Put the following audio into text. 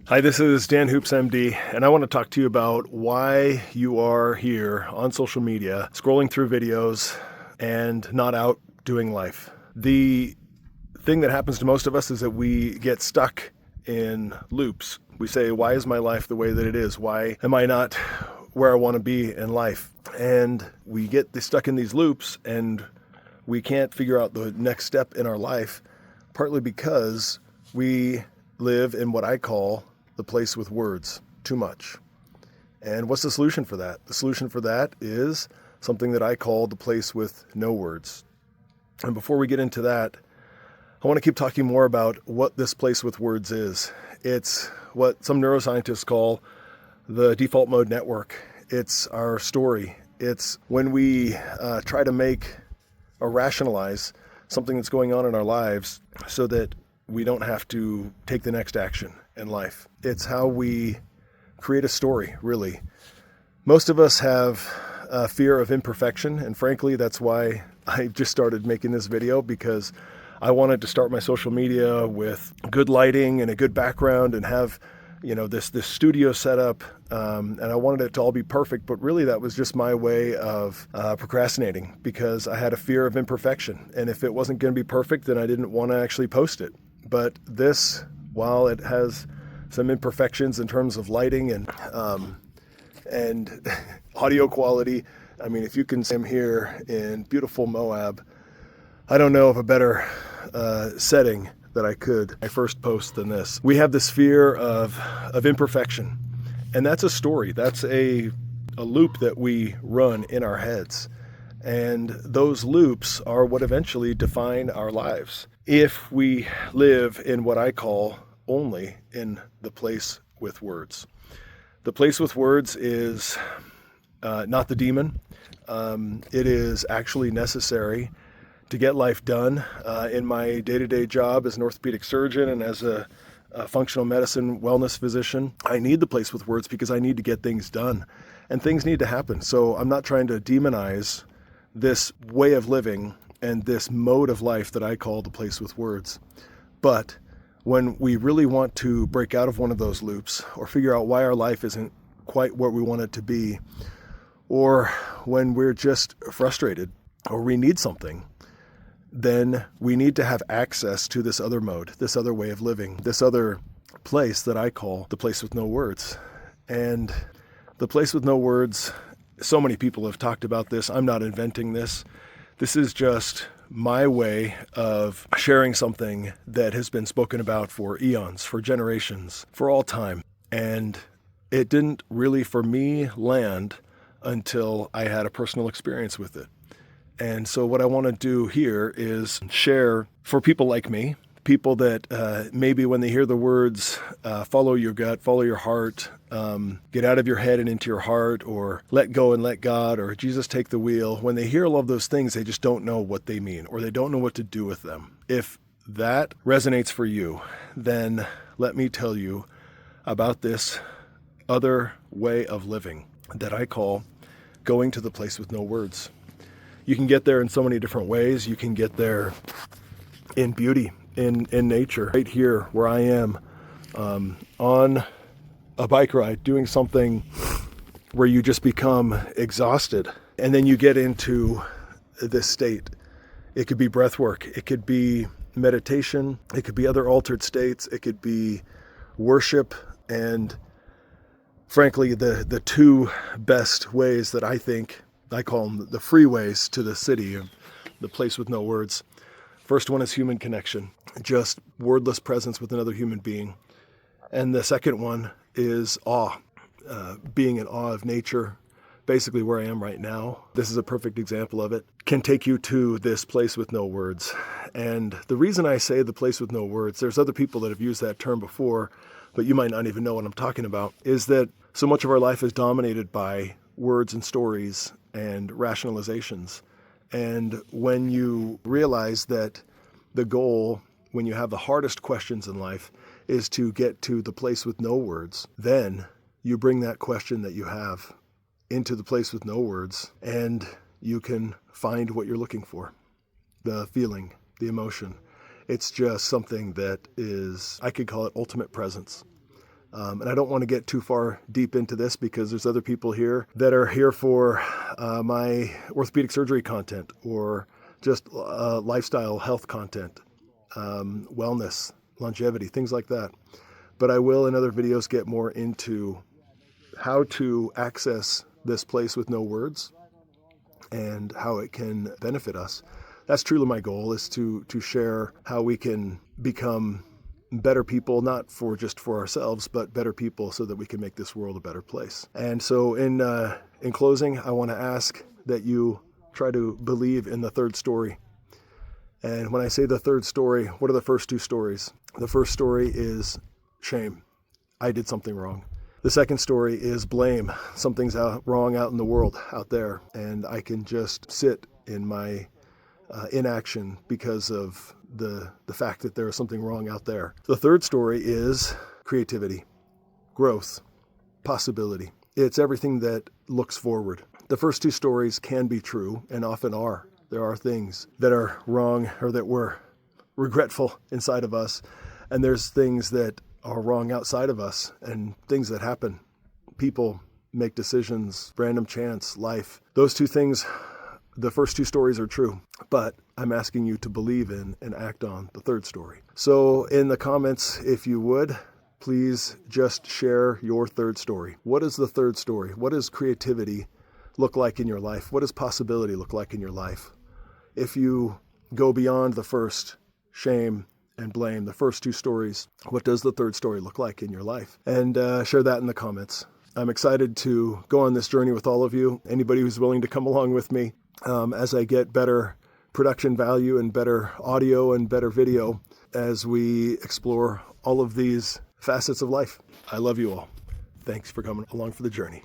Hi, this is Dan Hoops MD, and I want to talk to you about why you are here on social media, scrolling through videos, and not out doing life. The thing that happens to most of us is that we get stuck in loops. We say, why is my life the way that it is? Why am I not where I want to be in life? And we get stuck in these loops, and we can't figure out the next step in our life, partly because we live in what I call the place with words too much. And what's the solution for that? The solution for that is something that I call the place with no words. And before we get into that, I want to keep talking more about what this place with words is. It's what some neuroscientists call the default mode network. It's our story. It's when we try to make or rationalize something that's going on in our lives so that we don't have to take the next action in life. It's how we create a story, really. Most of us have a fear of imperfection, and frankly, that's why I just started making this video, because I wanted to start my social media with good lighting and a good background and have, this studio setup, and I wanted it to all be perfect, but really that was just my way of procrastinating, because I had a fear of imperfection, and if it wasn't going to be perfect, then I didn't want to actually post it. But this, while it has some imperfections in terms of lighting and audio quality, I mean, if you can see him here in beautiful Moab, I don't know of a better setting that I first post than this. We have this fear of imperfection, and that's a story. That's a loop that we run in our heads. And those loops are what eventually define our lives. If we live in what I call only in the place with words. The place with words is not the demon. It is actually necessary to get life done. In my day-to-day job as an orthopedic surgeon and as a functional medicine wellness physician, I need the place with words because I need to get things done. And things need to happen. So I'm not trying to demonize this way of living and this mode of life that I call the place with words. But when we really want to break out of one of those loops, or figure out why our life isn't quite what we want it to be, or when we're just frustrated or we need something, then we need to have access to this other mode, this other way of living, this other place that I call the place with no words. And the place with no words, so many people have talked about this. I'm not inventing this. This is just my way of sharing something that has been spoken about for eons, for generations, for all time. And it didn't really, for me, land until I had a personal experience with it. And so what I want to do here is share for people like me, people that maybe when they hear the words, follow your gut, follow your heart, get out of your head and into your heart, or let go and let God, or Jesus take the wheel. When they hear all of those things, they just don't know what they mean, or they don't know what to do with them. If that resonates for you, then let me tell you about this other way of living that I call going to the place with no words. You can get there in so many different ways. You can get there in beauty, in nature. Right here where I am, on a bike ride, doing something where you just become exhausted. And then you get into this state. It could be breath work. It could be meditation. It could be other altered states. It could be worship. And frankly, the two best ways that I think, I call them the freeways to the city, the place with no words. First one is human connection, just wordless presence with another human being. And the second one is awe, being in awe of nature, basically where I am right now. This is a perfect example of it. Can take you to this place with no words. And the reason I say the place with no words, there's other people that have used that term before, but you might not even know what I'm talking about, is that so much of our life is dominated by words and stories and rationalizations. And when you realize that the goal, when you have the hardest questions in life, is to get to the place with no words, then you bring that question that you have into the place with no words, and you can find what you're looking for, the feeling, the emotion. It's just something that is, I could call it ultimate presence. And I don't want to get too far deep into this because there's other people here that are here for my orthopedic surgery content or just lifestyle health content, wellness, longevity, things like that. But I will in other videos get more into how to access this place with no words and how it can benefit us. That's truly my goal, is to share how we can become better people, not just for ourselves, but better people so that we can make this world a better place. And so in closing, I want to ask that you try to believe in the third story. And when I say the third story, what are the first two stories? The first story is shame. I did something wrong. The second story is blame. Something's wrong out in the world, out there, and I can just sit in my inaction because of the fact that there is something wrong out there. The third story is creativity, growth, possibility. It's everything that looks forward. The first two stories can be true, and often are. There are things that are wrong or that we're regretful inside of us, and there's things that are wrong outside of us and things that happen. People make decisions, random chance, life. Those two things, the first two stories are true, but I'm asking you to believe in and act on the third story. So in the comments, if you would, please just share your third story. What is the third story? What does creativity look like in your life? What does possibility look like in your life? If you go beyond the first, shame and blame, the first two stories, what does the third story look like in your life? And share that in the comments. I'm excited to go on this journey with all of you, anybody who's willing to come along with me as I get better production value and better audio and better video as we explore all of these facets of life. I love you all. Thanks for coming along for the journey.